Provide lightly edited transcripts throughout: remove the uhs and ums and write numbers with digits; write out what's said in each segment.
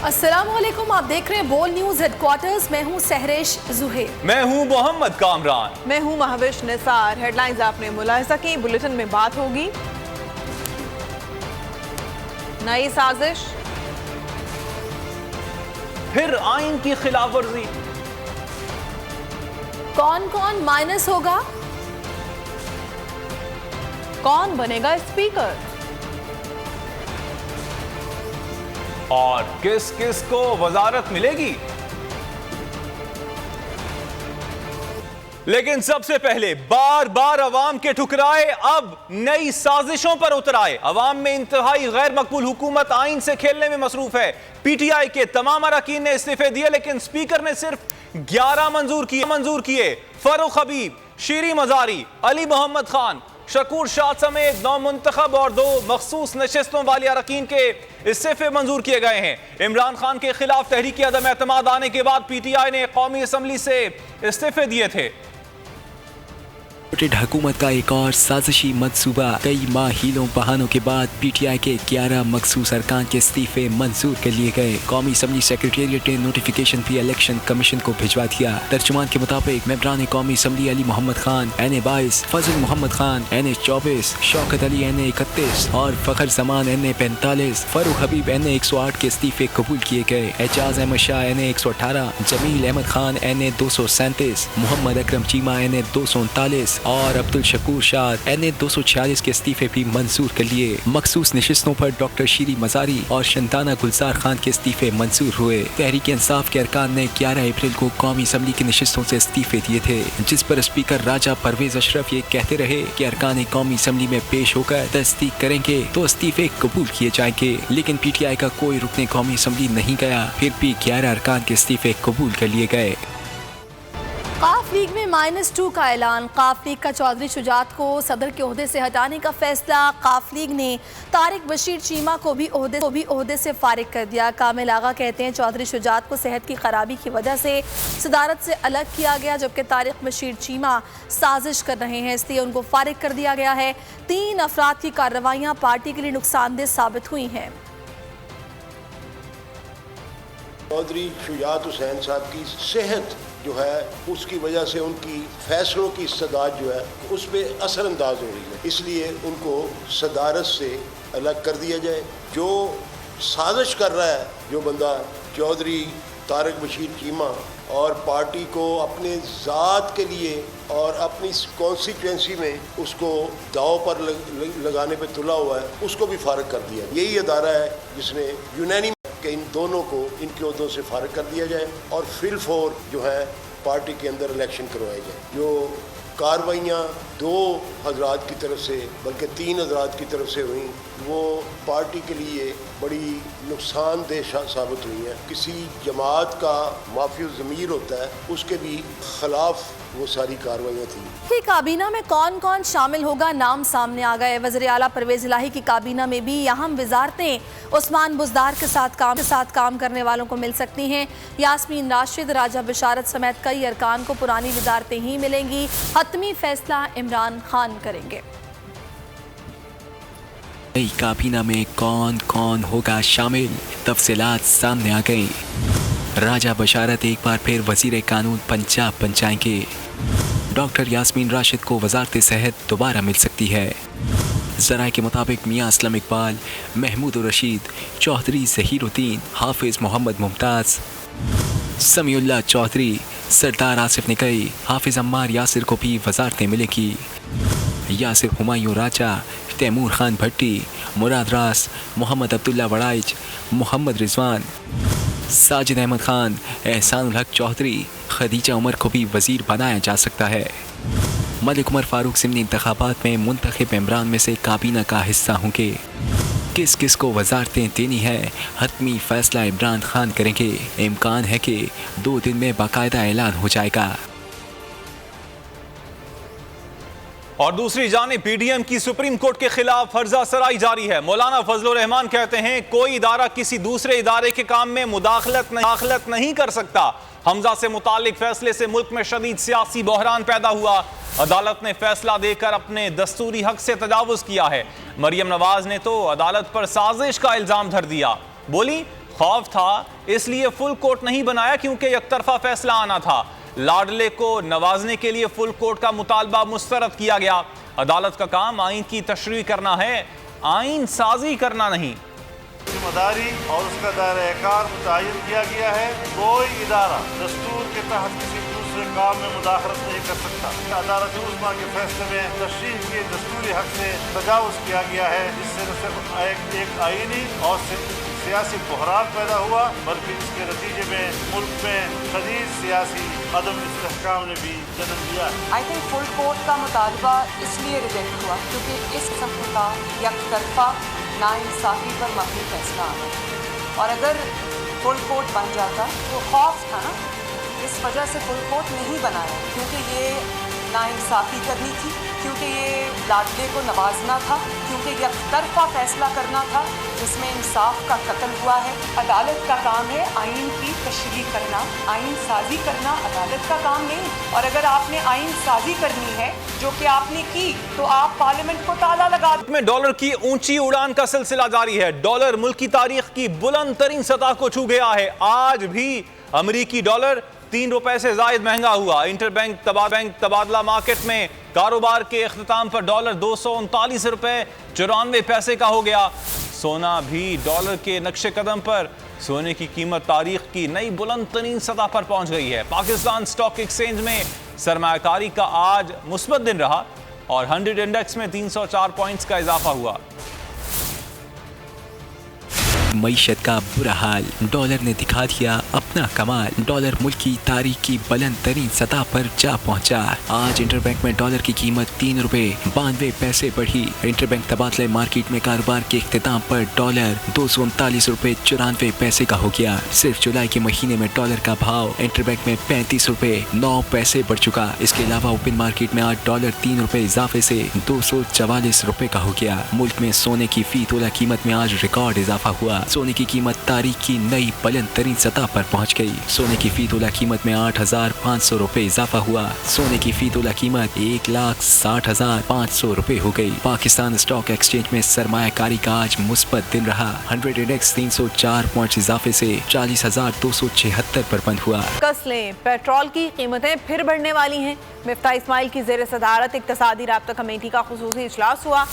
अस्सलामुअलैकुम, आप देख रहे हैं बोल न्यूज हेडक्वार्टर्स। मैं हूं सहरेश जुहेर। मैं हूं मोहम्मद कामरान। मैं हूं महविश निसार। हेडलाइंस आपने मुलाहिजा की, बुलेटिन में बात होगी। नई साजिश, फिर आइन की खिलाफ वर्जी, कौन कौन माइनस होगा, कौन बनेगा स्पीकर और किस किस को वजारत मिलेगी। लेकिन सबसे पहले बार बार अवाम के ठुकराए अब नई साजिशों पर उतर आए। अवाम में इंतहाई गैर मकबूल हुकूमत आइन से खेलने में मसरूफ है। पीटीआई के तमाम अरकान ने इस्तीफे दिए, लेकिन स्पीकर ने सिर्फ 11 मंजूर किए। फरूख हबीब, शीरी मजारी, अली मोहम्मद खान, शकूर शाह समेत 9 मुंतखब और 2 मखसूस नशिस्तों वाले अरकान के इस्तीफे मंजूर किए गए हैं। इमरान खान के खिलाफ तहरीक अदम एतमाद आने के बाद पीटीआई ने कौमी असम्बली से इस्तीफे दिए थे। हुकूमत का एक और साजिशी मंसूबा। कई माह हीलों बहानों के बाद पीटीआई के 11 मखसूस अरकान के इस्तीफे मंजूर कर लिए गए। कौमी असम्बली सेक्रेटेरिएट ने नोटिफिकेशन भी इलेक्शन कमीशन को भिजवा दिया। तर्जुमान के मुताबिक मेंबरान कौमी असम्बली अली मोहम्मद खान NA 22, फजल मोहम्मद खान NA 24, शौकत अली NA 31 और फखर जमान NA 45, फरूख हबीब NA 108 के इस्तीफे कबूल किए गए। Ejaz Ahmad Shah NA 118, Jameel Ahmad Khan NA 237, Mohammad Akram Cheema NA 239 और अब्दुल शकूर शाह NA 246 के इस्तीफे भी मंजूर कर लिए। मखसूस नशिस्तों पर डॉक्टर शीरी मजारी और शंताना गुलजार खान के इस्तीफे मंजूर हुए। तहरीक इंसाफ के अरकान ने 11 अप्रैल को कौमी असम्बली की नशिस्तों से इस्तीफे दिए थे, जिस पर स्पीकर राजा परवेज अशरफ ये कहते रहे कि अरकान कौमी असम्बली में पेश होकर तस्दीक करेंगे तो इस्तीफे कबूल किए जाएंगे। लेकिन पीटीआई का कोई रुकने कौमी असम्बली नहीं गया, फिर भी 11 अरकान के इस्तीफे कबूल कर लिए गए। काफ लीग में -2 का ऐलान। काफ लीग का चौधरी शुजात को सदर के ओहदे से हटाने का फैसला। काफ लीग ने तारिक बशीर चीमा को भी ओहदे से फारिग कर दिया। कामिल आगा कहते हैं चौधरी शुजात को सेहत की खराबी की वजह से सदारत से अलग किया गया, जबकि तारिक बशीर चीमा साजिश कर रहे हैं, इसलिए उनको फारिग कर दिया गया है। 3 अफराद की कार्रवाइयाँ पार्टी के लिए नुकसानदेह साबित हुई हैं। चौधरी शुजात हुसैन साहब की सेहत जो है उसकी वजह से उनकी फैसलों की इस्तेदाद जो है उस पर असरअंदाज हो रही है, इसलिए उनको सदारत से अलग कर दिया जाए। जो साजिश कर रहा है जो बंदा चौधरी तारिक बशीर चीमा और पार्टी को अपने ज़ात के लिए और अपनी कॉन्स्टिट्यूंसी में उसको दाव पर लगाने पे तुला हुआ है, उसको भी फारिग कर दिया। यही अदारा है जिसने यूनानी कि इन दोनों को इनके ओहदों से फारिग कर दिया जाए और फिल फोर जो है पार्टी के अंदर इलेक्शन करवाए जाए। जो कार्रवाइयाँ 2 हजरात की तरफ से बल्कि 3 हजरात की तरफ से हुई वो पार्टी के लिए बड़ी नुकसानदेह साबित हुई हैं। किसी जमात का माफी ज़मीर होता है, उसके भी खिलाफ वो सारी कार्रवाइयाँ थी। की काबीना में कौन कौन शामिल होगा, नाम सामने आ गए। वज़ीर आला परवेज इलाही की काबीना में भी अहम वजारतें उस्मान बुज़दार के साथ काम करने वालों को मिल सकती हैं। यास्मीन राशिद, राजा बिशारत समेत कई अरकान को पुरानी वजारतें ही मिलेंगी। हतमी फैसला इमरान खान करेंगे। नई काबीना में कौन कौन होगा शामिल, तफसीलात सामने आ गई। राजा बशारत एक बार फिर वजीर कानून पंजाब बन जाएंगे। डॉक्टर यास्मीन राशिद को वजारत सेहत दोबारा मिल सकती है। ज़राए के मुताबिक मियाँ असलम इकबाल, महमूद रशीद, चौधरी ज़हीरुद्दीन, हाफिज़ मोहम्मद मुमताज़, समीउल्लाह चौधरी, सरदार आसिफ निकई, हाफिज़ अम्मार यासिर को भी वजारतें मिलेंगी। यासिर हुमायूं राजा, तैमूर खान भट्टी, मुराद रास, मोहम्मद अब्दुल्ला वड़ाइच, मोहम्मद रिजवान, साजिद अहमद खान, एहसानुल हक चौधरी, खदीजा उमर को भी वज़ीर बनाया जा सकता है। मलिक उमर फारूक ज़िमनी इंतखाबात में मुंतखब मेंबरान में से काबीना का हिस्सा होंगे। किस किस को वजारतें देनी है, हतमी फैसला इमरान खान करेंगे। इम्कान है कि 2 दिन में बाकायदा ऐलान हो जाएगा। और दूसरी जानिब पीडीएम की सुप्रीम कोर्ट के खिलाफ फर्जा सराई जारी है। मौलाना फजलुर रहमान कहते हैं कोई इदारा किसी दूसरे इदारे के काम में मुदाखलत नहीं कर सकता। हमजा से मुतालिक फैसले से मुल्क में शदीद सियासी बहरान पैदा हुआ। अदालत ने फैसला देकर अपने दस्तूरी हक से तजावुज किया है। मरियम नवाज ने तो अदालत पर साजिश का इल्जाम धर दिया। बोली खौफ था, इसलिए फुल कोर्ट नहीं बनाया क्योंकि एकतरफा फैसला आना था। लाडले को नवाजने के लिए फुल कोर्ट का मुतालबा मुस्तरद किया गया। अदालत का काम आइन की तशरीह करना है, आइन साजी करना नहीं। जिम्मेदारी और उसका दायरा-ए-कार मुतय्यन किया गया है। कोई इदारा दस्तूर के तहत किसी दूसरे काम में मुदाखलत नहीं कर सकता। अदालत उस्मा के फैसले में तशरीह के दस्तूरी हक से तजावुज़ किया गया है, जिससे न सिर्फ एक आईनी और सियासी बहरान पैदा हुआ, बल्कि इसके नतीजे में मुल्क में शदीद सियासी अदम इस्तेहकाम ने भी जन्म लिया। आई थिंक फुल कोर्ट का मुतालबा इसलिए रिजेक्ट हुआ क्योंकि इस किस्म का यकतरफा नाइंसाफ़ी पर मबनी फैसला आया। और अगर फुल कोर्ट बन जाता तो खौफ था ना, इस वजह से फुल कोर्ट नहीं बनाया क्योंकि ये नाइंसाफ़ी करनी थी, क्योंकि ये लाडले को नवाजना था, क्योंकि यकतरफा फैसला करना था जिसमें इंसाफ का कत्ल हुआ है। अदालत का काम है आइन की तशरीह करना, आइन साजी करना अदालत का काम नहीं। और अगर आपने आइन साजी करनी है जो कि आपने की, तो आप पार्लियामेंट को ताला लगा। में डॉलर की ऊंची उड़ान का सिलसिला जारी है। डॉलर मुल्क की तारीख की बुलंद तरीन सतह को छू गया है। आज भी अमरीकी डॉलर 3 रुपए से जायद महंगा हुआ। इंटरबैंक तबादला मार्केट में कारोबार के इख्तिताम पर डॉलर 239 रुपए 94 पैसे का हो गया। सोना भी डॉलर के नक्शे कदम पर। सोने की कीमत तारीख की नई बुलंद तरीन सतह पर पहुंच गई है। पाकिस्तान स्टॉक एक्सचेंज में सरमायाकारी का आज मुस्बत दिन रहा और 100 इंडेक्स में 304 पॉइंट्स का इजाफा हुआ। मईशत का बुरा हाल, डॉलर ने दिखा दिया अपना कमाल। डॉलर मुल्क की तारीख की बुलंद तरीन सतह पर जा पहुंचा। आज इंटरबैंक में डॉलर की कीमत 3 रुपए 92 पैसे बढ़ी। इंटरबैंक तबादला मार्केट में कारोबार के इख्तिताम पर डॉलर 239 रुपए 94 पैसे का हो गया। सिर्फ जुलाई के महीने में डॉलर का भाव इंटरबैंक में 35 रुपए 9 पैसे बढ़ चुका। इसके अलावा ओपन मार्केट में आज डॉलर 3 रुपए इजाफे से 244 रुपए का हो गया। मुल्क में सोने की फी तोला कीमत में आज रिकॉर्ड इजाफा हुआ। सोने की कीमत तारीख की नई बुलंद तरीन सतह पर पहुंच गई। सोने की फी तोला कीमत में 8,500 रुपए इजाफा हुआ। सोने की फी तोला कीमत 1,60,500 रुपए हो गई। पाकिस्तान स्टॉक एक्सचेंज में सरमायाकारी का आज मुस्बत दिन रहा। 100 इंडेक्स 304 पॉइंट इजाफे से 40,276 पर बंद हुआ। कस लें, पेट्रोल की कीमतें फिर बढ़ने वाली हैं। मिफ्ता इस्माइल की ज़ेर सदारत इक्तसादी राब्ता कमेटी का खुसूसी इजलास हुआ।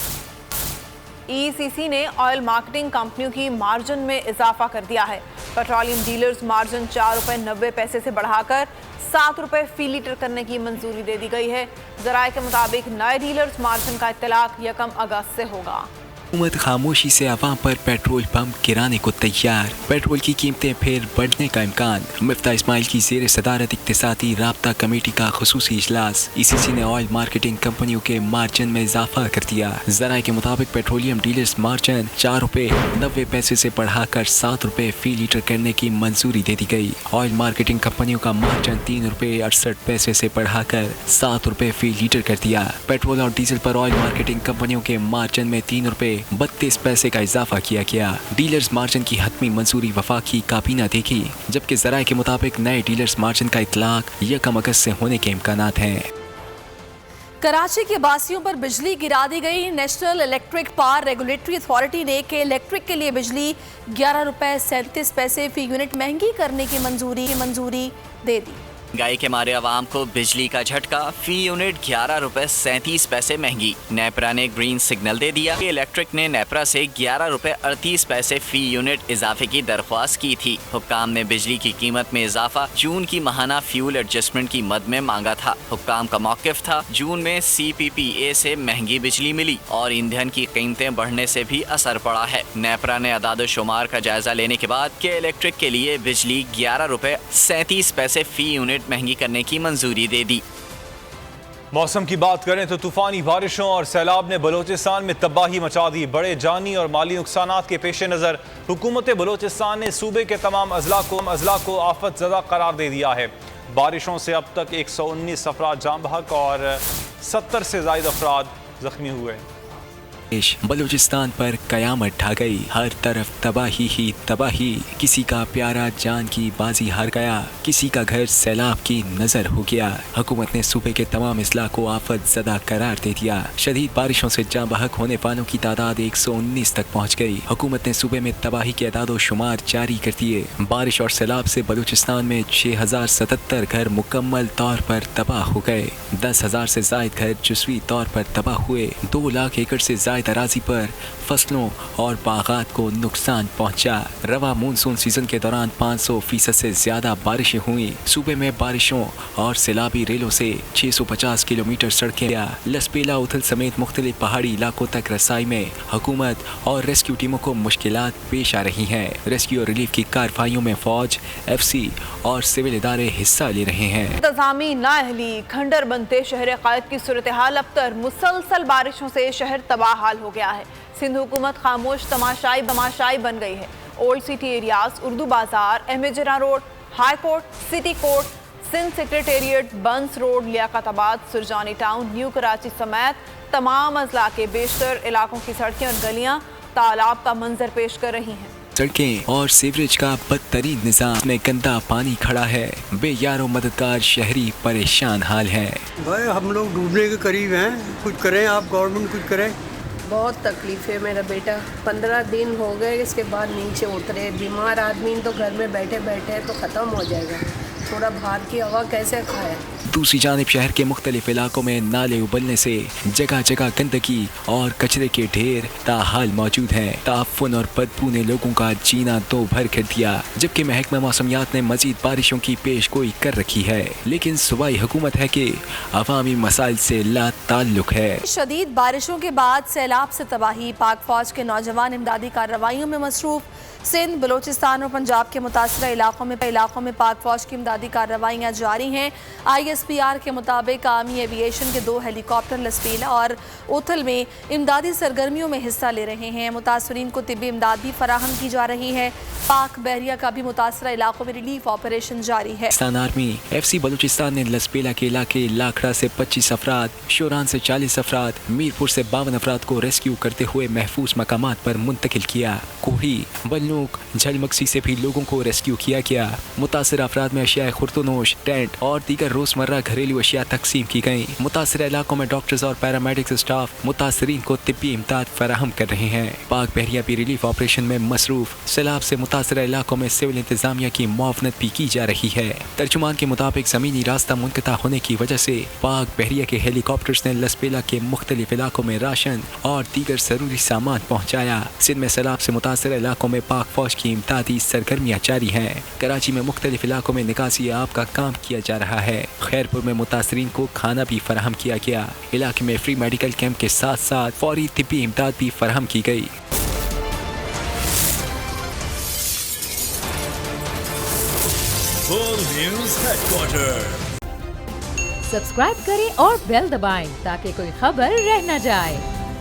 ECC ने ऑयल मार्केटिंग कंपनियों की मार्जिन में इजाफा कर दिया है। पेट्रोलियम डीलर्स मार्जिन 4 रुपए 90 पैसे से बढ़ाकर 7 रुपए फी लीटर करने की मंजूरी दे दी गई है। ज़राए के मुताबिक नए डीलर्स मार्जिन का इत्तलाक 1 अगस्त से होगा। हुकूमत खामोशी से अवाम पर पेट्रोल पंप गिराने को तैयार। पेट्रोल की कीमतें फिर बढ़ने का इम्कान। मिफ्ता इस्माइल की ज़ेर सदारत इक्तिसादी राब्ता कमेटी का खुसूसी इजलास। ECC ने ऑयल मार्केटिंग कंपनियों के मार्जिन में इजाफा कर दिया। ज़राए के मुताबिक पेट्रोलियम डीलर्स मार्जिन 4 रुपए 90 पैसे से बढ़ाकर 7 रुपए फी लीटर करने की मंजूरी दे दी गई। ऑयल मार्केटिंग कंपनियों का मार्जिन 3 रुपए 68 पैसे से बढ़ाकर 7 रुपए फी लीटर कर दिया। पेट्रोल और डीजल पर ऑयल मार्केटिंग कंपनियों के मार्जिन में 3 रुपए 32 पैसे का इजाफा किया गया। डीलर्स मार्जिन की हतमी मंजूरी वफाकी काबीना देगी, जबकि ज़राए के मुताबिक नए डीलर्स मार्जिन का इतलाक 1 अगस्त से होने के इम्कानात हैं। कराची के बासियों पर बिजली गिरा दी गई। National electric power regulatory authority ने के इलेक्ट्रिक के लिए बिजली 11 रुपए 37 पैसे फी यूनिट महंगी करने की मंजूरी दे दी। महंगाई के मारे आवाम को बिजली का झटका, फी यूनिट 11 रुपए 37 पैसे महंगी। नेपरा ने ग्रीन सिग्नल दे दिया कि इलेक्ट्रिक ने नेपरा से 11 रुपए 38 पैसे फी यूनिट इजाफे की दरख्वास्त की थी। हुक्काम ने बिजली की कीमत में इजाफा जून की माहाना फ्यूल एडजस्टमेंट की मद में मांगा था। हुक्काम का मौक़िफ़ था जून में CPPA से महंगी बिजली मिली और ईंधन की कीमतें बढ़ने से भी असर पड़ा है। नेपरा ने अदाद शुमार का जायजा लेने के बाद के इलेक्ट्रिक के लिए बिजली 11 रुपए 37 पैसे फी यूनिट महंगी करने की मंजूरी दे दी। मौसम की बात करें तो तूफानी बारिशों और सैलाब ने बलोचिस्तान में तबाही मचा दी। बड़े जानी और माली नुकसानात के पेश नज़र हुकूमत बलोचिस्तान ने सूबे के तमाम अजला को आफत ज़दा करार दे दिया है। बारिशों से अब तक 119 अफराद जाँ बहक और 70 से ज़ायद अफराद जख्मी हुए। बलूचिस्तान पर कयामत ढा गई। हर तरफ तबाही ही तबाही। किसी का प्यारा जान की बाजी हार गया, किसी का घर सैलाब की नजर हो गया। हुकूमत ने सूबे के तमाम इस्लाह को आफत ज़दा करार दे दिया। शदीद बारिशों से जाँ बहक होने वालों की तादाद 119 तक पहुँच गई। हुकूमत ने सूबे में तबाही के अदाद शुमार जारी कर दिए। बारिश और सैलाब से बलूचिस्तान में 6077 घर मुकम्मल तौर पर तबाह हो गए। 10,000 से जायद घर जुज़वी तौर पर तबाह हुए। 2 लाख एकड़ से जायद अराजी पर फसलों और बागात को नुकसान पहुंचा। रवा मानसून सीजन के दौरान 500% से ज्यादा बारिशें हुई। सूबे में बारिशों और सैलाबी रेलों से 650 किलोमीटर सड़कें लसपेला उथल समेत मुख्तलिफ पहाड़ी इलाकों तक रसाई में हुकूमत और रेस्क्यू टीमों को मुश्किलात पेश आ रही हैं। रेस्क्यू और रिलीफ की कार्रवाइयों में फौज, FC और सिविल इदारे हिस्सा ले रहे हैं। इंतजामी नाअहली, खंडर बनते शहर कायद की सूरत हाल अबतर मुसलसल बारिशों से शहर तबाह हाल हो गया है। सिंध हुकूमत खामोश तमाशाई बमाशाई बन गई है। Old city areas, Urdu Bazaar, अहमद जरा road, high court, city court, Sindh secretariat, Bans road, Liaquatabad, Surjani town, New Karachi समेत तमाम अजला के बेशतर इलाकों की सड़कें और गलियां तालाब का मंजर पेश कर रही हैं। सड़कें और सीवरेज का बदतरीन निजाम में गंदा पानी खड़ा है। बेयारो मददगार शहरी परेशान हाल है। भाई हम लोग डूबने के करीब हैं, कुछ करें आप, गवर्नमेंट कुछ करे। बहुत तकलीफ है। मेरा बेटा 15 दिन हो गए, इसके बाद नीचे उतरे। बीमार आदमी तो घर में बैठे बैठे तो ख़त्म हो जाएगा, थोड़ा बाहर की हवा कैसे खाए। दूसरी जानिब शहर के मुख्तलिफ इलाकों में नाले उबलने से जगह जगह गंदगी और कचरे के ढेर ताहाल मौजूद हैं। ताफुन और बदबू ने लोगों का जीना दो भर कर दिया, जबकि महकमा मौसमियात ने मजीद बारिशों की पेशगोई कर रखी है, लेकिन सूबाई हुकूमत है कि अवामी मसाइल से ला ताल्लुक है। शदीद बारिशों के बाद सैलाब से तबाही, पाक फौज के नौजवान इमदादी कार्रवाइयों में मसरूफ। सिंध, बलूचिस्तान और पंजाब के मुतासरा इलाकों में पाक फौज की इमदादी कार्रवाइयाँ जारी हैं। ISPR के मुताबिक आर्मी एविएशन के 2 हेलीकॉप्टर लसपेला और उथल में इमदादी सरगर्मियों में हिस्सा ले रहे हैं। मुतासरीन को तिब्बी इमदाद भी फराहम की जा रही है। पाक बहरिया का भी मुतासरा इलाकों में रिलीफ ऑपरेशन जारी है। पाकिस्तान आर्मी FC बलूचिस्तान ने लसपेला के इलाके लाखड़ा से 25 अफराद, शोरान से 40 अफराद, मीरपुर से 52 अफराद को रेस्क्यू करते हुए महफूज मकामात पर मुंतकिल किया। कोही, बलनूक, झलमक्सी से भी लोगों को रेस्क्यू किया गया। मुतासर अफराद में अशिया खुर्तनोश, टेंट और दीगर रोजमर्रा घरेलू अशिया तकसीम की गयी। मुतासर इलाकों में डॉक्टर्स और पैरामेडिक्स स्टाफ मुतासरीन को तिब्बी इमदाद फराहम कर रहे हैं। पाक बहरिया भी रिलीफ ऑपरेशन में मसरूफ। सैलाब से मुतासर इलाकों में सिविल इंतजामिया की मुआवनत भी की जा रही है। तर्जुमान के मुताबिक जमीनी रास्ता मुनक़ता होने की वजह से पाक बहरिया के हेलीकॉप्टर्स ने लसपेला के मुख्तलिफ इलाकों में राशन और दीगर जरूरी सामान पहुँचाया। सिंध में सैलाब से मुतासर इलाकों में पाक फौज की इमदादी सरगर्मियाँ जारी हैं। कराची में मुख्तलिफ इलाकों में निकासी आब का काम किया जा रहा है। खैरपुर में मुतासरीन को खाना भी फराहम किया गया। इलाके में फ्री मेडिकल कैंप के साथ साथ फौरी तिब्बी इमदाद भी फराहम की गई। सब्सक्राइब करें और बेल दबाएं ताकि कोई खबर रह न जाए।